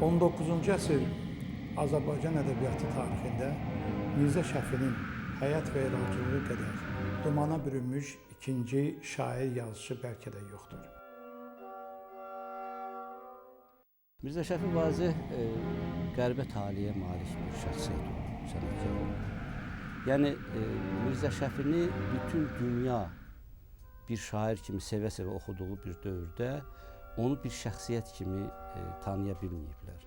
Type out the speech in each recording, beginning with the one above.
19-cu əsr Azərbaycan ədəbiyyatı tarixində Mirzə Şəfinin həyat və yaradıcılığı qədər dumana bürünmüş ikinci şair yazıcı bəlkə də yoxdur. Mirzə Şəfi Vazeh qəribə taliyə malik bir şəxsiyyət oldu, sənətkar oldu. Yəni Mirzə Şəfini bütün dünya bir şair kimi sevə-sevə oxuduğu bir dövrdə onu bir şəxsiyyət kimi tanıya bilməyiblər.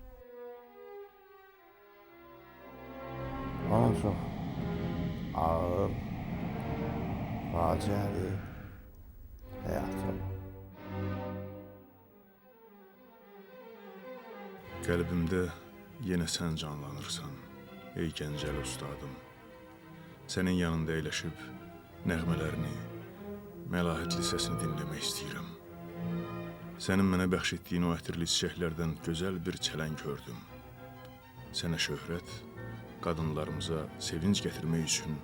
Onun çox ağır, faciəli həyatı. Qəlbimdə yenə sən canlanırsan, ey Gəncəli ustadım. Sənin yanında əyləşib nəğmələrini, Məlahət lisəsini dinləmək istəyirəm. Sənin mənə bəxş etdiyin o ətirli çiçəklərdən gözəl bir çələng gördüm. Sənə şöhrət, qadınlarımıza sevinc gətirmək üçün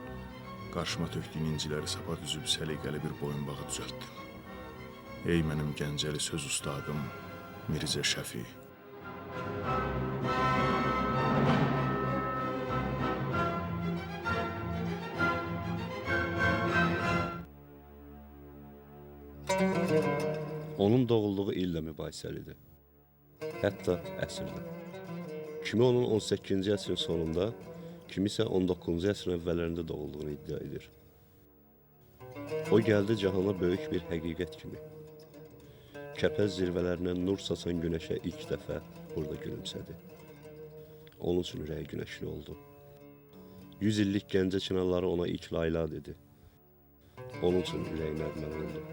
qarşıma tökdüyün inciləri sapa düzüb səliqəli bir boyunbağı düzəltdim. Ey mənim Gəncəli söz ustadım, Mirzə Şəfi. Onun doğulduğu illə mübahisəlidir, hətta əsrdə. Kimi onun 18-ci əsrin sonunda, kimi isə 19-cu əsrin əvvəllərində doğulduğunu iddia edir. O gəldi cahana böyük bir həqiqət kimi. Kəpəz zirvələrindən nur saçan günəşə ilk dəfə burada gülümsədi. Onun üçün ürəyi günəşli oldu. 100 illik Gəncə çınarları ona ilk layla dedi. Onun üçün ürəyi nəğməli oldu.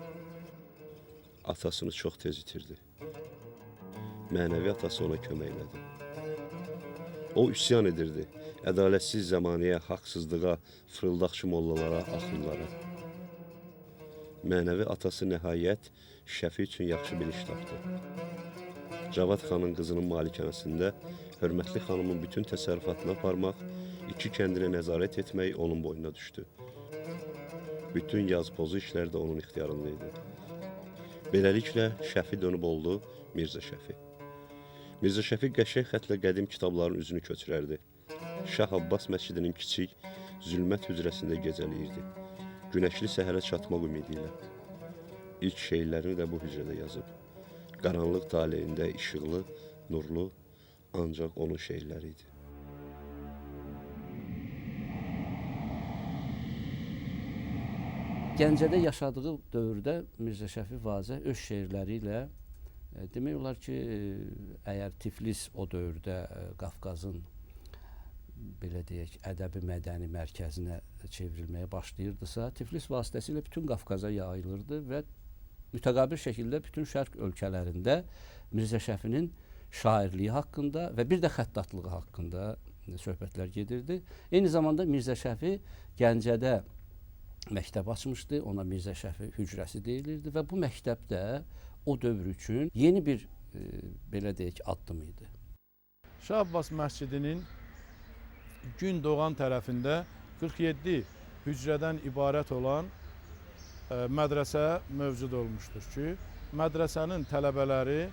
Atasını çox tez itirdi. Mənəvi atası ona kömək elədi. O üsyan edirdi. Ədalətsiz zəmanəyə, haqsızlığa, fırıldaqçı mollalara, axınlara. Mənəvi atası nəhayət Şəfi üçün yaxşı bir iş tapdı. Cavad xanın qızının malikanəsində hörmətli xanımın bütün təsərrüfatına aparmaq, iki kəndinə nəzarət etmək onun boynuna düşdü. Bütün yazpozu işlər də onun ixtiyarında idi. Beləliklə, Şəfi dönüb oldu Mirzə Şəfi. Mirzə Şəfi qəşəng xətlə qədim kitabların üzünü köçürərdi. Şah Abbas məscidinin kiçik, zülmət hücrəsində gecələyirdi. Günəşli səhərə çatmaq ümidi ilə. İlk şeirlərini də bu hücrədə yazıb. Qaranlıq taleyində işıqlı, nurlu, ancaq onun şeirləri idi. Gəncədə yaşadığı dövrdə Mirzə Şəfi Vazeh öz şeirləri ilə demək olar ki, əgər Tiflis o dövrdə Qafqazın belə deyək, ədəbi-mədəni mərkəzinə çevrilməyə başlayırdısa, Tiflis vasitəsilə bütün Qafqaza yayılırdı və mütəqabil şəkildə bütün şərq ölkələrində Mirzə Şəfinin şairliyi haqqında və bir də xəttatlığı haqqında söhbətlər gedirdi. Eyni zamanda Mirzə Şəfi Gəncədə məktəb açmışdı, ona Mirzə Şəfi hücrəsi deyilirdi və bu məktəb də o dövr üçün yeni bir, belə deyək, addım idi. Şah Abbas məscidinin gün doğan tərəfində 47 hücrədən ibarət olan mədrəsə mövcud olmuşdur ki, mədrəsənin tələbələri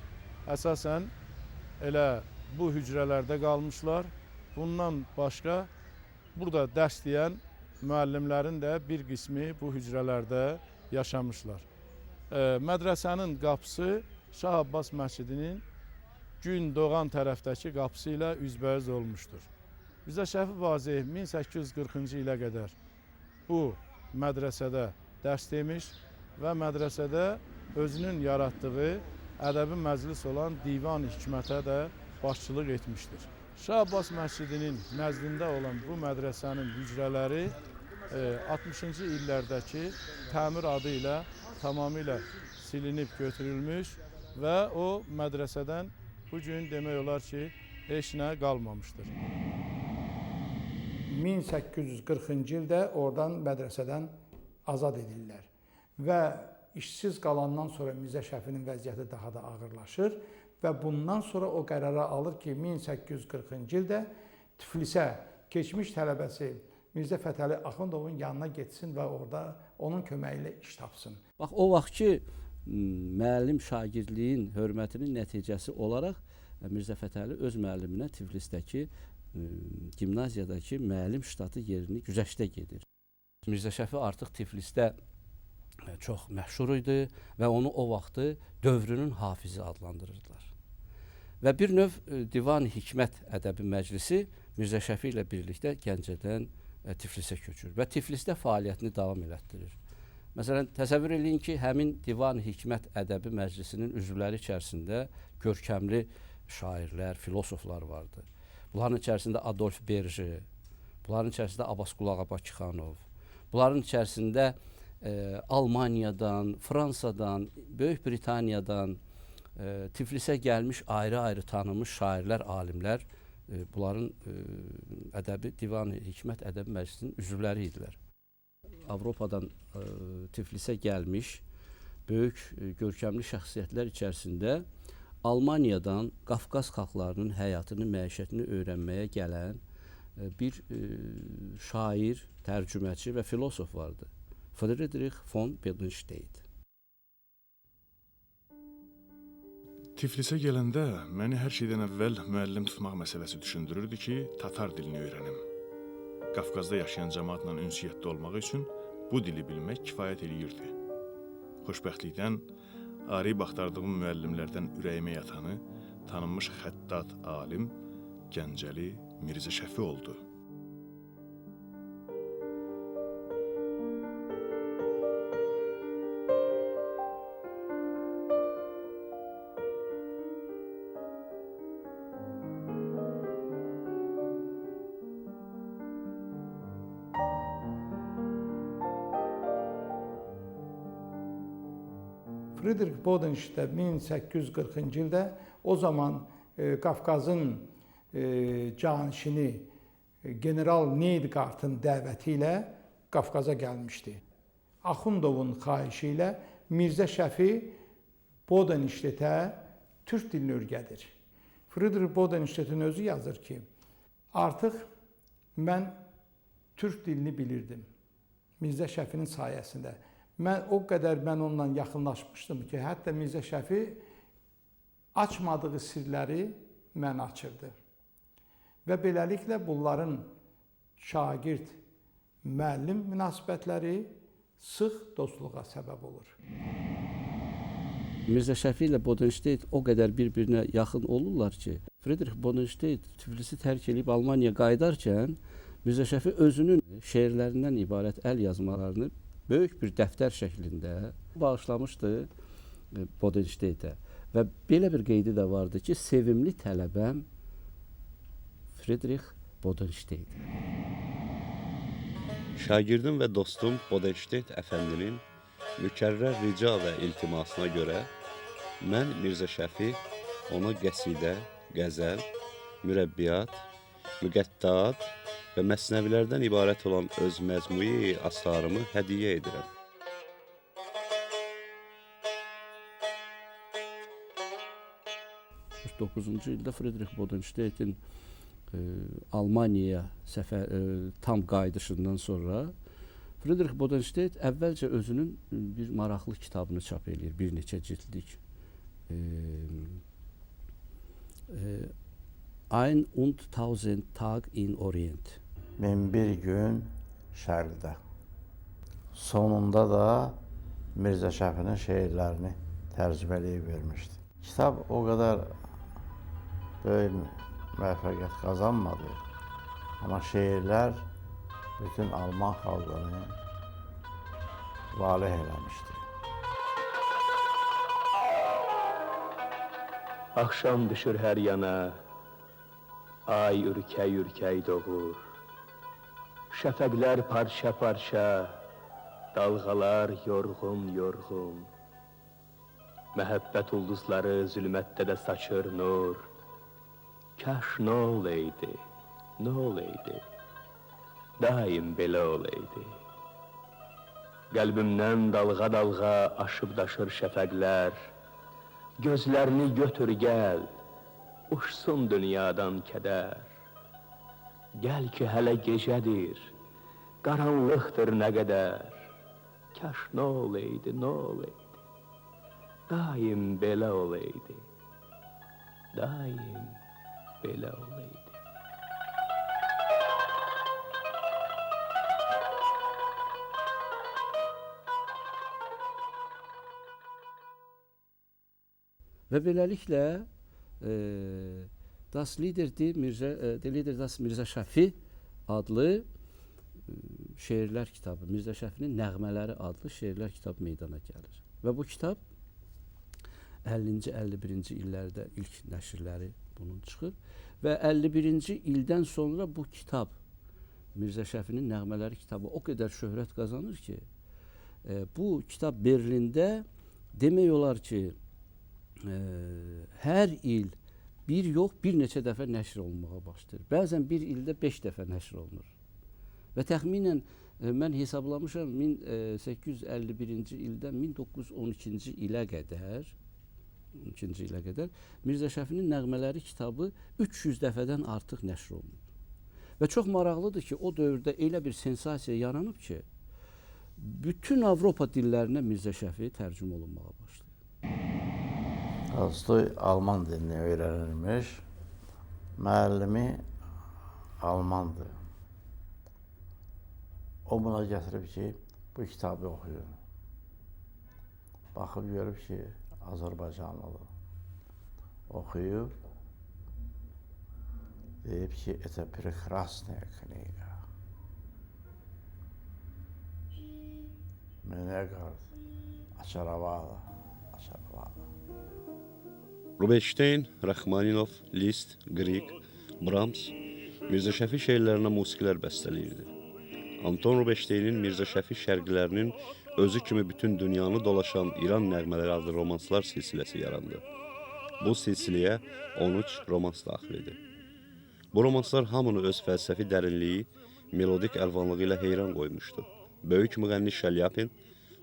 əsasən elə bu hücrələrdə qalmışlar. Bundan başqa burada dərs deyən müəllimlərin də bir qismi bu hücrələrdə yaşamışlar. Mədrəsənin qapısı Şah Abbas məscidinin gün doğan tərəfdəki qapısı ilə üzbəüz olmuşdur. Mirzə Şəfi Vazeh 1840-cı ilə qədər bu mədrəsədə dərs demiş və mədrəsədə özünün yaratdığı ədəbi məclis olan Divan-ı Hikmətə də başçılıq etmişdir. Şah Abbas məscidinin nəzdində olan bu mədrəsənin hücrələri 60-cı illərdəki təmir adı ilə tamamilə silinib götürülmüş və o mədrəsədən bugün demək olar ki, heç nə qalmamışdır. 1840-cı ildə oradan mədrəsədən azad edilirlər və işsiz qalandan sonra Mirzə Şəfinin vəziyyəti daha da ağırlaşır və bundan sonra o qərara alır ki, 1840-cı ildə Tiflisə keçmiş tələbəsi Mirzə Fətəli Axundovun yanına getsin və orada onun köməyi ilə iş tapsın. Bax, o vaxt ki, müəllim şagirdliyin hörmətinin nəticəsi olaraq Mirzə Fətəli öz müəlliminə Tiflisdəki gimnaziyadakı müəllim ştatı yerini güzəştə gedir. Mirzə Şəfi artıq Tiflisdə çox məşhur idi və onu o vaxtı dövrünün hafizi adlandırırdılar. Və bir növ Divan-ı Hikmət Ədəbi Məclisi Mirzə Şəfi ilə birlikdə Gəncədən Tiflisə köçür və Tiflisdə fəaliyyətini davam elətdirir. Məsələn, təsəvvür eləyin ki, həmin Divan-ı Hikmət Ədəbi Məclisinin üzvləri içərisində görkəmli şairlər, filosoflar vardı. Bunların içərisində Adolf Berje, bunların içərisində Abbasqulu Ağa Bakıxanov, bunların içərisində Almaniyadan, Fransadan, Böyük Britaniyadan Tiflisə gəlmiş ayrı-ayrı tanınmış şairlər, alimlər bunların ədəbi Divan-ı Hikmət Ədəbi Məclisinin üzvləri idilər. Avropadan Tiflisə gəlmiş böyük görkəmli şəxsiyyətlər içərisində Almaniyadan Qafqaz xalqlarının həyatını, məişətini öyrənməyə gələn bir şair, tərcüməçi və filosof vardı. Friedrich von Bodenstedt. Tiflisə gələndə məni hər şeydən əvvəl müəllim tutmaq məsələsi düşündürürdü ki, tatar dilini öyrənim. Qafqazda yaşayan cəmaatla ünsiyyətdə olmaq üçün bu dili bilmək kifayət eləyirdi. Xoşbəxtlikdən arayıb axtardığım müəllimlərdən ürəyimə yatanı tanınmış xəttat alim Gəncəli Mirzə Şəfi oldu. Friedrich Bodenstedt 1840-cı ildə o zaman Qafqazın canişini General Neidgartın dəvəti ilə Qafqaza gəlmişdi. Axundovun xahişi ilə Mirzə Şəfi Bodenstedtə türk dilini öyrədir. Friedrich Bodenstedtin özü yazır ki, artıq mən türk dilini bilirdim Mirzə Şəfinin sayəsində. O qədər mən onunla yaxınlaşmışdım ki, hətta Mirzə Şəfi açmadığı sirləri mən açırdı. Və beləliklə bunların şagird-müəllim münasibətləri sıx dostluğa səbəb olur. Mirzə Şəfi ilə Bodenstedt o qədər bir-birinə yaxın olurlar ki, Friedrich Bodenstedt Tiflisi tərk edib Almaniya qayıdarkən Mirzə Şəfi özünün şeirlərindən ibarət əl yazmalarını böyük bir dəftər şəklində bağışlamışdı Bodenstedtə. Və belə bir qeydi də vardı ki, sevimli tələbəm Friedrich Bodenstedt. Şagirdim və dostum Bodenstedt əfəndinin mükərrər rica və iltimasına görə mən Mirzə Şəfi ona qəsidə, qəzəl, mürəbbiyat, müqəttaat və məsnəvilərdən ibarət olan öz məzmui asarımı hədiyyə edirəm. Doqquzuncu ildə Friedrich Bodenstedtin Almaniyaya tam qayıdışından sonra Friedrich Bodenstedt əvvəlcə özünün bir maraqlı kitabını çap edir, bir neçə cildlik. Ein und tausend Tag in Orient. 1001 gün şərqdə. Sonunda da Mirzə Şəfinin şeirlərini tərcümə edib vermişdi. Kitab o qədər böyük müvəffəqiyyət qazanmadı. Amma şeirlər bütün Alman xalqını valeh eləmişdi. Axşam düşür hər yana, ay ürkək-ürkək doğur. Şəfəqlər parça-parça, dalğalar yorğun-yorğun. Məhəbbət ulduzları zülmətdə də saçır nur. Kaş nə oleydi, nə oleydi, daim belə oleydi. Qəlbimdən dalğa-dalğa aşıb daşır şəfəqlər. Gözlərini götür gəl, uçsun dünyadan kədər. Gəl ki hələ gecədir, qaranlıqdır nə qədər. Kaş nə oleydi, nə oleydi, daim belə oleydi. daim belə olaydı. Və beləliklə Das Lieder das Mirzə Şəfi adlı şeirlər kitabı, Mirzə Şəfinin Nəğmələri adlı şeirlər kitabı meydana gəlir. Və bu kitab 50-ci, 51-ci illərdə ilk nəşrləri bunun çıxır və 51-ci ildən sonra bu kitab, Mirzə Şəfinin Nəğmələri kitabı o qədər şöhrət qazanır ki, bu kitab Berlində demək olar ki, hər il bir yox, bir neçə dəfə nəşr olunmağa başlayır. Bəzən bir ildə 5 dəfə nəşr olunur. Və təxminən mən hesablamışam 1851-ci ildən 1912-ci ilə qədər Mirzə Şəfinin Nəğmələri kitabı 300 dəfədən artıq nəşr olunur. Və çox maraqlıdır ki, o dövrdə elə bir sensasiya yaranıb ki, bütün Avropa dillərinə Mirzə Şəfi tərcümə olunmağa başlayır. Tolstoy Alman dilini öyrənirmiş. Müəllimi Almandır. O buna gətirib ki, bu kitabı oxuyun. Baxıb görüb ki, Azərbaycanlıdır. Oxuyub, deyib ki, это прекрасная книга. Mənə qarşı açaravada. Rubinstein, Rachmaninov, Liszt, Grieg, Brahms Mirzə Şəfi şeirlərinə musiqilər bəstələyirdi. Anton Rubinsteinin Mirzə Şəfi şərqlərinin özü kimi bütün dünyanı dolaşan İran nəğmələri adlı romanslar silsiləsi yarandı. Bu silsiləyə 13 romans daxil idi. Bu romanslar hamını öz fəlsəfi dərinliyi, melodik əlvanlığı ilə heyran qoymuşdu. Böyük müğənni Şəlyapin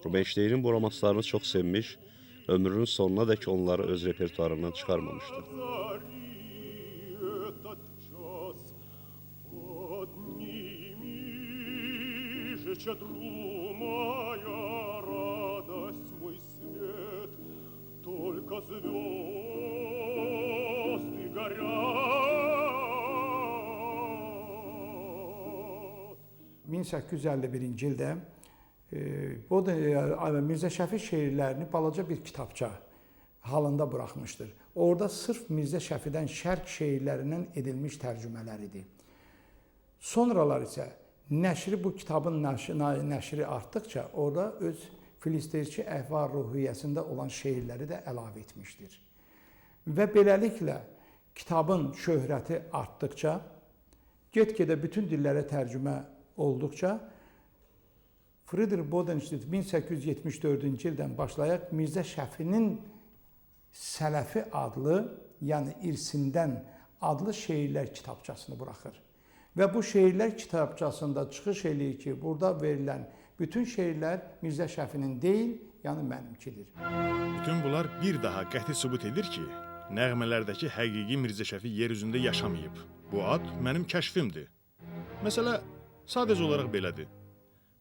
Rubinsteinin bu romanslarını çox sevmiş, ömrünün sonuna dək onları öz repertuarından çıxarmamışdı. ...1851-ci ildə Mirzə Şəfi şeirlərini balaca bir kitabça halında buraxmışdır. Orada sırf Mirzə Şəfidən şərq şeirlərindən edilmiş tərcümələr idi. Sonralar isə bu kitabın nəşri artdıqca orada öz filisteyçi əhval-ruhiyyəsində olan şeirləri də əlavə etmişdir. Və beləliklə kitabın şöhrəti artdıqca, get-gedə bütün dillərə tərcümə olduqca, Friedrich Bodenstedt 1874-cü ildən başlayaraq Mirzə Şəfinin Sələfi adlı, yəni irsindən adlı şeirlər kitabçasını buraxır. Və bu şeirlər kitabçasında çıxış eləyir ki, burada verilən bütün şeirlər Mirzə Şəfinin deyil, yəni mənimkidir. Bütün bunlar bir daha qəti sübut edir ki, nəğmələrdəki həqiqi Mirzə Şəfi yer üzündə yaşamayıb. Bu ad mənim kəşfimdir. Məsələ sadəcə olaraq belədir.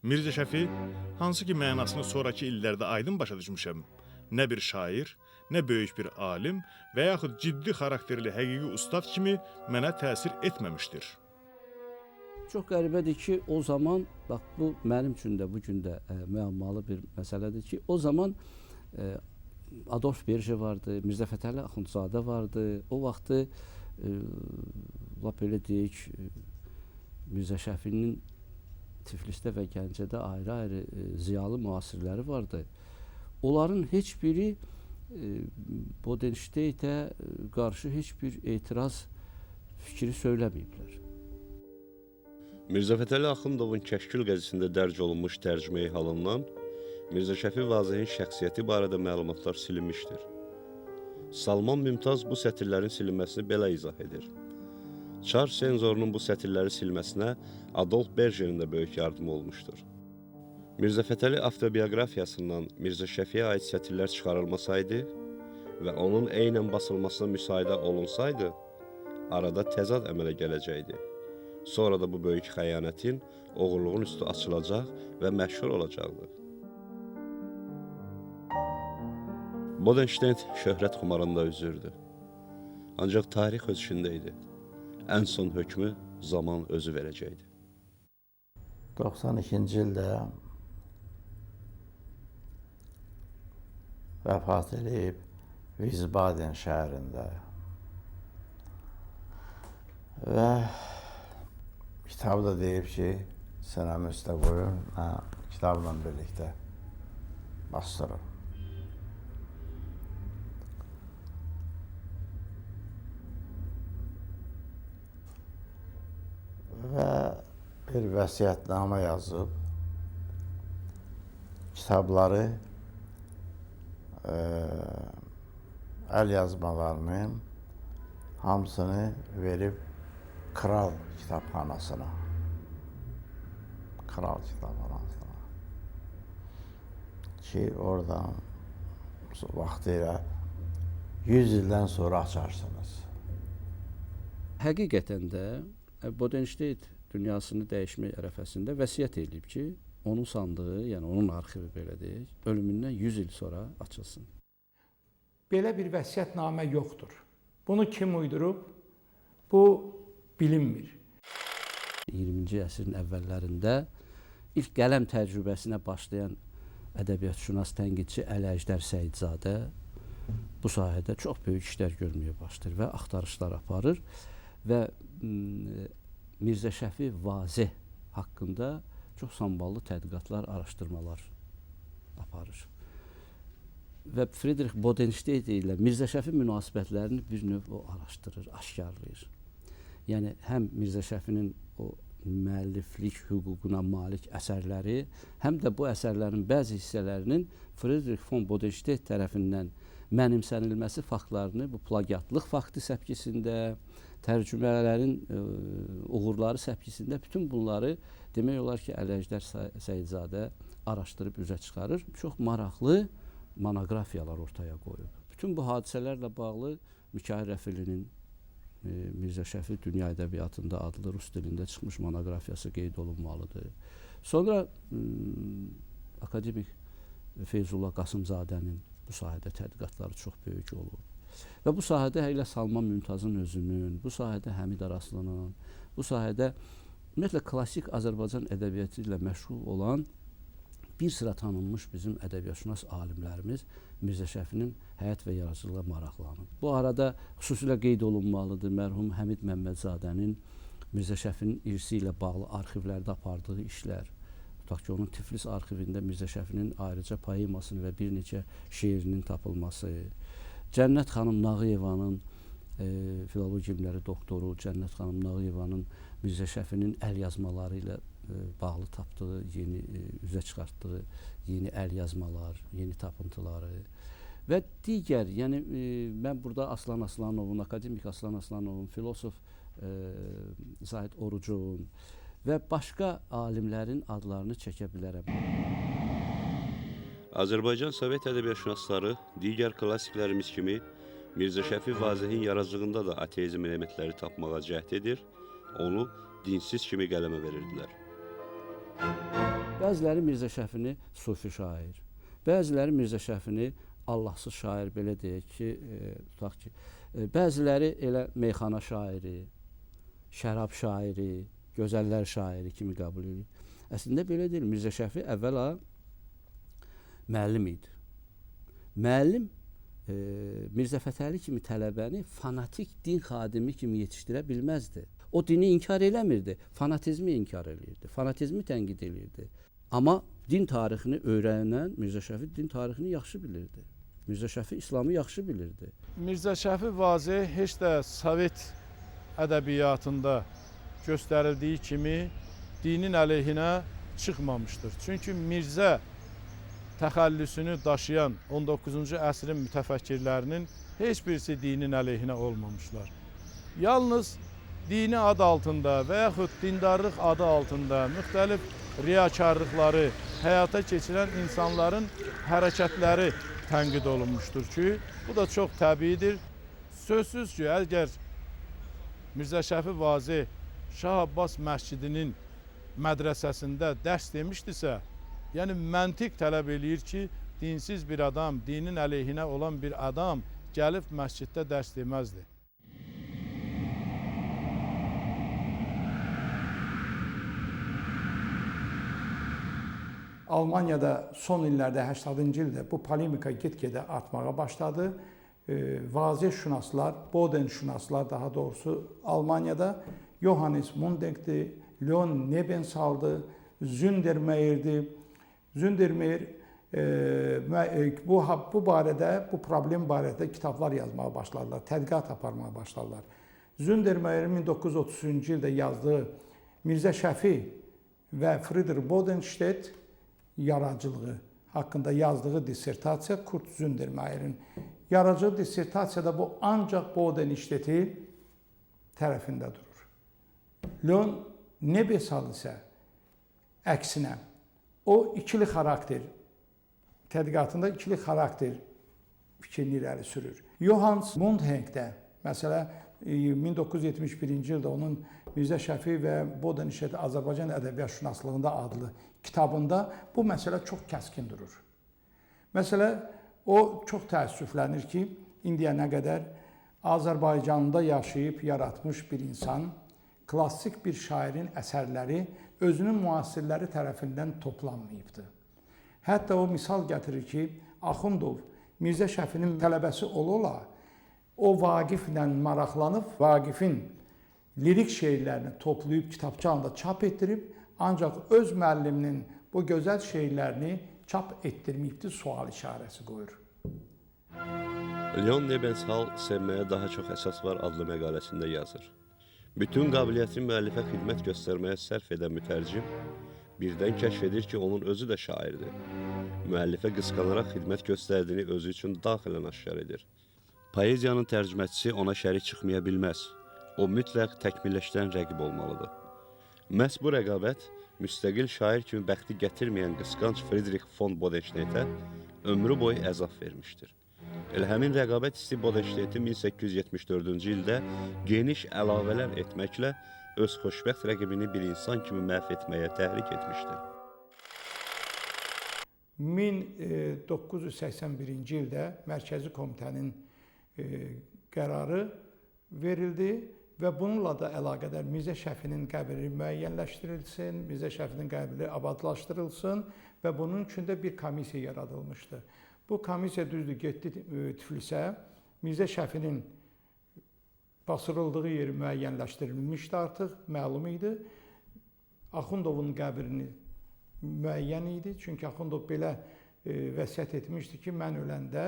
Mirzə Şəfi, hansı ki mənasını sonraki illərdə aydın başa düşmüşəm, nə bir şair, nə böyük bir alim və yaxud ciddi xarakterli həqiqi ustad kimi mənə təsir etməmişdir. Çox qəribədir ki, o zaman, bax bu mənim üçün də bu gün də müəmmalı bir məsələdir ki, o zaman Adolf Berje vardı, Mirzə Fətəli Axundzadə vardı. O vaxtı, lap elə deyək, Mirzə Şəfinin Tiflisdə və Gəncədə ayrı-ayrı ziyalı müasirləri vardı. Onların heç biri Bodenstedtə qarşı heç bir etiraz fikri söyləməyiblər. Mirzə Fətəli Axundovun Kəşkül qəzisində dərc olunmuş tərcüməyi halından Mirzə Şəfi Vazehin şəxsiyyəti barədə məlumatlar silinmişdir. Salman Mümtaz bu sətirlərin silinməsini belə izah edir. Çar senzorunun bu sətirləri silməsinə Adolf Berjenin də böyük yardımı olmuşdur. Mirzə Fətəli avtobiografiyasından Mirzə Şəfiyə aid sətirlər çıxarılmasaydı və onun eynən basılmasına müsaidə olunsaydı, arada təzad əmələ gələcəkdi. Sonra da bu böyük xəyanətin oğurluğun üstü açılacaq və məşhur olacaqdı. Bodenstedt şöhrət xumarında üzürdü. Ancaq tarix öz içində idi. Ən son hökmü zaman özü verəcəkdi. 92-ci ildə vəfat edib Wiesbaden şəhərində və kitabda deyib ki, sinəmi üstə qoyun, mən kitabla birlikdə bastırım. Və bir vəsiyyətnamə yazıb, kitabları, əl yazmalarının hamısını verib Kral kitabxanasına. Kral kitabxanasına. Ki, oradan vaxtıyla 100 ildən sonra açarsınız. Həqiqətən də Bodenstedt dünyasını dəyişmək ərəfəsində vəsiyyət edib ki, onun sandığı, yəni onun arxivi belə deyək, ölümündən 100 il sonra açılsın. Belə bir vəsiyyətnamə yoxdur. Bunu kim uydurub? Bu bilinmir. 20-ci əsrin əvvəllərində ilk qələm təcrübəsinə başlayan ədəbiyyatşünas tənqidçi Əli Əjdər Səyidzadə bu sahədə çox böyük işlər görməyə başlayır və axtarışlar aparır və Mirzə Şəfi Vazeh haqqında çox samballı tədqiqatlar, araşdırmalar aparır. Və Friedrich Bodenstedt ilə Mirzə Şəfi münasibətlərini bir növ o araşdırır, aşkarlayır. Yəni, həm Mirzə Şəfinin o müəlliflik hüququna malik əsərləri, həm də bu əsərlərin bəzi hissələrinin Friedrich von Bodenstedt tərəfindən mənimsənilməsi faktlarını bu plagiatlıq faktı səpkisində, tərcümələrin uğurları səpkisində bütün bunları demək olar ki, Əli Əjdər Səyidzadə araşdırıb üzə çıxarır. Çox maraqlı monoqrafiyalar ortaya qoyub. Bütün bu hadisələrlə bağlı Mikayıl Rəfilinin Mirzə Şəfi Dünya Ədəbiyyatında adlı rus dilində çıxmış monoqrafiyası qeyd olunmalıdır. Sonra akademik Feyzullah Qasımzadənin bu sahədə tədqiqatları çox böyük olub. Və bu sahədə elə Salman Mümtazın özünün, bu sahədə Həmid Araslanın, bu sahədə ümumiyyətlə klassik Azərbaycan ədəbiyyatı ilə məşğul olan bir sıra tanınmış bizim ədəbiyyatşünas alimlərimiz Mirzə Şəfinin həyat və yaradıcılığa maraqlanıb. Bu arada xüsusilə qeyd olunmalıdır mərhum Həmid Məmmədzadənin Mirzə Şəfinin irsi ilə bağlı arxivlərdə apardığı işlər. Tutaq ki, onun Tiflis arxivində Mirzə Şəfinin ayrıca poemasını və bir neçə şeirinin tapılması, Cənnət xanım Nağıyevanın filologiya elmləri doktoru Cənnət xanım Nağıyevanın Mirzə Şəfinin əl yazmaları ilə bağlı tapdığı, yeni üzə çıxartdığı yeni əl yazmalar, yeni tapıntıları və digər, yəni mən burada Aslan Aslanovun, akademik Aslan Aslanovun, filosof Zahid Orucun və başqa alimlərin adlarını çəkə bilərəm. Azərbaycan Sovet ədəbiyyatşünasları digər klassiklərimiz kimi Mirzə Şəfi Vazehin yaradıcılığında da ateizm elementləri tapmağa cəhd edir, onu dinsiz kimi qələmə verirdilər. Bəziləri Mirzə Şəfini sufi şair, bəziləri Mirzə Şəfini Allahsız şair, belə deyək ki, tutaq ki, bəziləri elə meyxana şairi, şərab şairi, gözəllər şairi kimi qəbul edir. Əslində belə deyil, Mirzə Şəfi əvvəla müəllim idi. Müəllim Mirzə Fətəli kimi tələbəni fanatik din xadimi kimi yetişdirə bilməzdi. O dini inkar eləmirdi, fanatizmi inkar eləyirdi, fanatizmi tənqid eləyirdi. Amma din tarixini öyrənən Mirzə Şəfi din tarixini yaxşı bilirdi. Mirzə Şəfi İslamı yaxşı bilirdi. Mirzə Şəfi Vazeh heç də Sovet ədəbiyyatında göstərildiyi kimi dinin əleyhinə çıxmamışdır. Çünki Mirzə təxəllüsünü daşıyan 19-cu əsrin mütəfəkkirlərinin heç birisi dinin əleyhinə olmamışlar. Yalnız dini ad altında və yaxud dindarlıq adı altında müxtəlif riyakarlıqları həyata keçirən insanların hərəkətləri tənqid olunmuşdur ki, bu da çox təbiidir. Sözsüz ki, əgər Mirzə Şəfi Vazeh Şah Abbas məscidinin mədrəsəsində dərs demişdisə, yəni məntiq tələb eləyir ki, dinsiz bir adam, dinin əleyhinə olan bir adam gəlib məsciddə dərs deməzdi. Almaniyada son illərdə, 80-cı ildə bu polemika get-gedə artmağa başladı. Vaziyetşünaslar, Bodenşünaslar daha doğrusu Almaniyada Johannes Mundek'ti, Leon Nebensal'dı, Zündermeyer'di. Zündermeyer bu barədə, bu problem barədə kitablar yazmağa başladılar, tədqiqat aparmağa başladılar. Zündermeyer'in 1930-cu ildə yazdığı Mirzə Şəfi və Friedrich Bodenstedt yaradıcılığı haqqında yazdığı dissertasiya Kurt Zündermeyer'in yaradıcı dissertasiyada bu ancaq Bodenstedt'in tərəfində durur. Leon Nebensal isə əksinə o ikili xarakter tədqiqatında ikili xarakter fikrini irəli sürür. Johannes Mundek'də məsələ 1971-ci ildə onun Mirzə Şəfi və Bodenstedt Azərbaycan ədəbiyyatşünaslığında adlı kitabında bu məsələ çox kəskin durur. Məsələ o çox təəssüflənir ki, indiyənə qədər Azərbaycanda yaşayıb yaratmış bir insan klassik bir şairin əsərləri özünün müasirləri tərəfindən toplanmayıbdır. Hətta o misal gətirir ki, Axundov Mirzə Şəfinin tələbəsi ola-ola o Vaqiflə maraqlanıb, Vaqifin lirik şeirlərini toplayıb kitabça halında çap etdirib, ancaq öz müəlliminin bu gözəl şeirlərini çap etdirməyibdir, sual işarəsi qoyur. Leon Nebenshal Sevməyə daha çox əsas var adlı məqaləsində yazır. Bütün qabiliyyətini müəllifə xidmət göstərməyə sərf edən mütərcim birdən kəşf edir ki, onun özü də şairdir. Müəllifə qısqanaraq xidmət göstərdiyini özü üçün daxilən aşkar edir. Poeziyanın tərcüməçisi ona şərik çıxmaya bilməz. O mütləq təkmilləşdirən rəqib olmalıdır. Məhz bu rəqabət müstəqil şair kimi bəxti gətirməyən qısqanc Friedrich von Bodenstedtə ömrü boyu əzab vermişdir. Elə həmin rəqabət hissi Bodenstedti 1874-cü ildə geniş əlavələr etməklə öz xoşbəxt rəqibini bir insan kimi məhv etməyə təhrik etmişdir. 1981-ci ildə Mərkəzi Komitənin qərarı verildi və bununla da əlaqədar Mirzə Şəfinin qəbri müəyyənləşdirilsin, Mirzə Şəfinin qəbri abadlaşdırılsın və bunun üçün də bir komissiya yaradılmışdı. Bu komissiya düzdür getdi Tiflisə, Mirzə Şəfinin basırıldığı yeri müəyyənləşdirilmişdi artıq, məlum idi. Axundovun qəbrini müəyyən idi, çünki Axundov belə vəsiyyət etmişdi ki, mən öləndə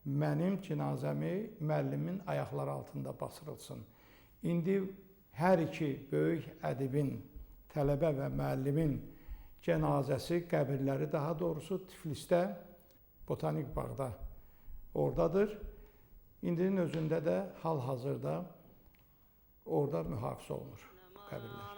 mənim cinazəmi müəllimin ayaqları altında basırılsın. İndi hər iki böyük ədibin, tələbə və müəllimin cənazəsi, qəbirləri daha doğrusu Tiflisdə, Botanik bağda oradadır. İndinin özündə də hal-hazırda orada mühafizə olunur bu qəbirlər.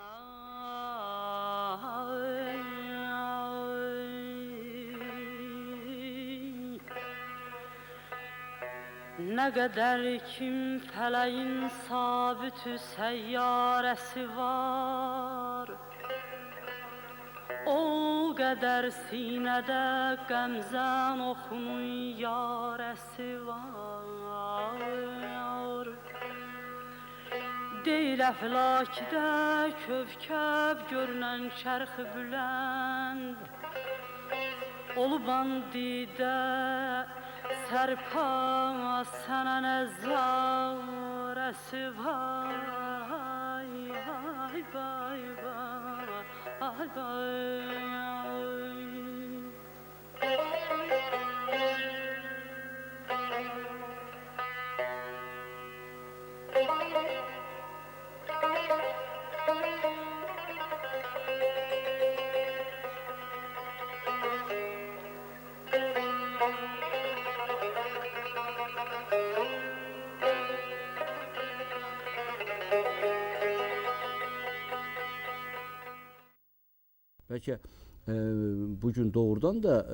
Nə qədər kim fələyin sabitü səyyarəsi var, o qədər sinədə qəmzən oxunun yarəsi var. Deyil əflakdə kövkəb görünən çərxi bülənd, olub andidə sərpa sənə nəzarəsi var. Ay, ay, ay, ay, Bəlkə bugün doğrudan da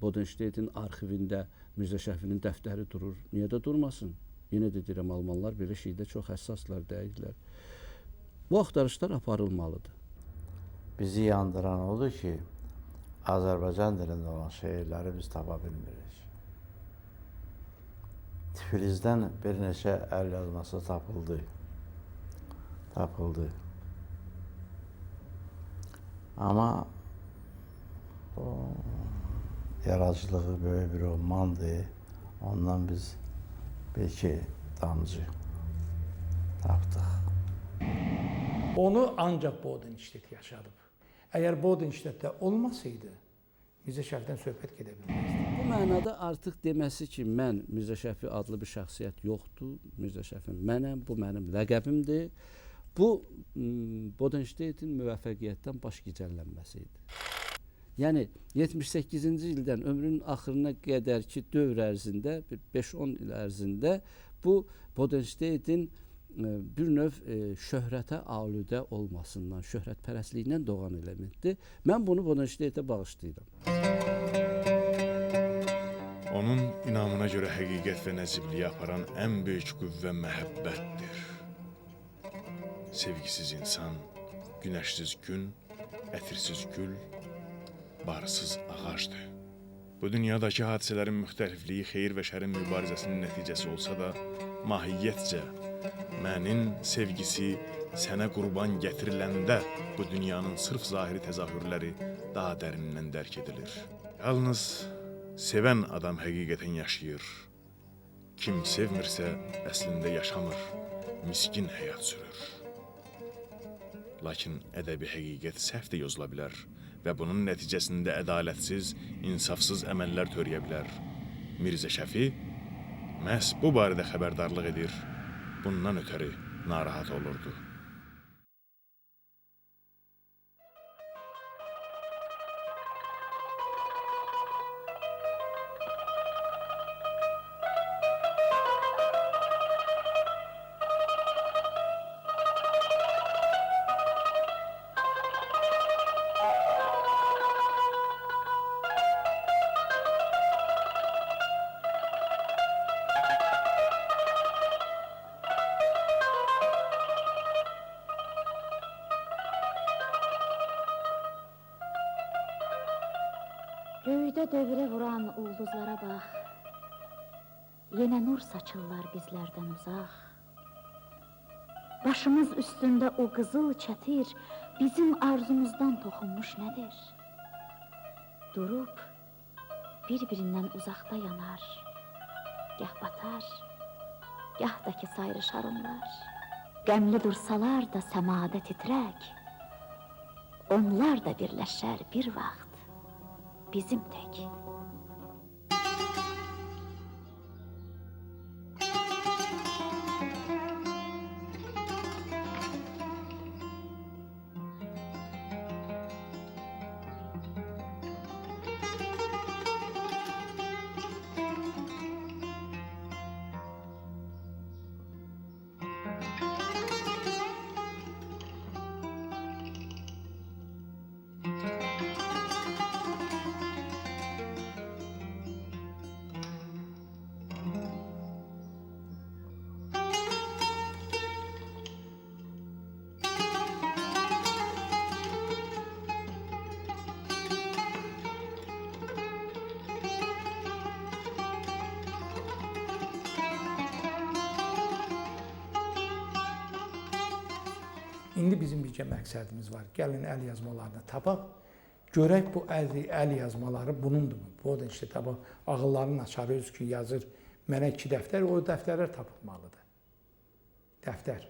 Bodenstedtin arxivində Mirzə Şəfinin dəftəri durur. Niyə də durmasın? Yenə də deyirəm, almanlar belə şeydə çox həssaslar, dəqiqlər. Bu axtarışlar aparılmalıdır. Bizi yandıran odur ki, Azərbaycan dilində olan şeirləri biz tapa bilmirik. Tiflisdən bir neçə əl yazması tapıldı. Amma O yaradıcılığı böyük bir romandır. Ondan biz bir iki damcı tapdıq. Onu ancaq Bodenstedt yaşadıb. Əgər Bodenstedtdə olmasaydı, Mirzə Şəfidən söhbət gedə bilməzdi. Bu mənada artıq deməsi ki, mən Mirzə Şəfi adlı bir şəxsiyyət yoxdur. Mirzə Şəfi mənəm, bu mənim ləqəbimdir. Bu Bodenstedtin müvəffəqiyyətdən baş gicəllənməsi idi. Yəni 78-ci ildən ömrünün axırına qədərki dövr ərzində, 5-10 il ərzində bu Bodenstedtin bir növ şöhrətə aludə olmasından, şöhrətpərəstliyindən doğan elementdir. Mən bunu Bodenstedtə bağışlayıram. Onun inamına görə həqiqət və nəzibliyə aparan ən böyük qüvvə məhəbbətdir. Sevgisiz insan, günəşsiz gün, ətirsiz gül, barsız ağacdır. Bu dünyadakı hadisələrin müxtəlifliyi xeyir və şərin mübarizəsinin nəticəsi olsa da, mahiyyətcə mənin sevgisi sənə qurban gətiriləndə bu dünyanın sırf zahiri təzahürləri daha dərindən dərk edilir. Yalnız sevən adam həqiqətən yaşayır. Kim sevmirsə əslində yaşamır, miskin həyat sürür. Lakin ədəbi həqiqət səhv də yozula bilər və bunun nəticəsində ədalətsiz, insafsız əməllər törəyə bilər. Mirzə Şəfi məhz bu barədə xəbərdarlıq edir, bundan ötəri narahat olurdu. Göydə dövrə vuran ulduzlara bax, yenə nur saçırlar bizlərdən uzaq. Başımız üstündə o qızıl çətir bizim arzumuzdan toxunmuş nədir? Durub, bir-birindən uzaqda yanar, gah batar, gah da ki sayrışar onlar. Qəmli dursalar da səmada titrək, onlar da birləşər bir vaxt. Bizim tek. İndi bizim bircə məqsədimiz var. Gəlin əl yazmalarını tapaq. Görək bu əl yazmaları bunundur. Bodenstedt tapaq. Ağılların açarı öz ki yazır. Mənə 2 dəftər, o dəftərlər tapılmalıdır. Dəftər.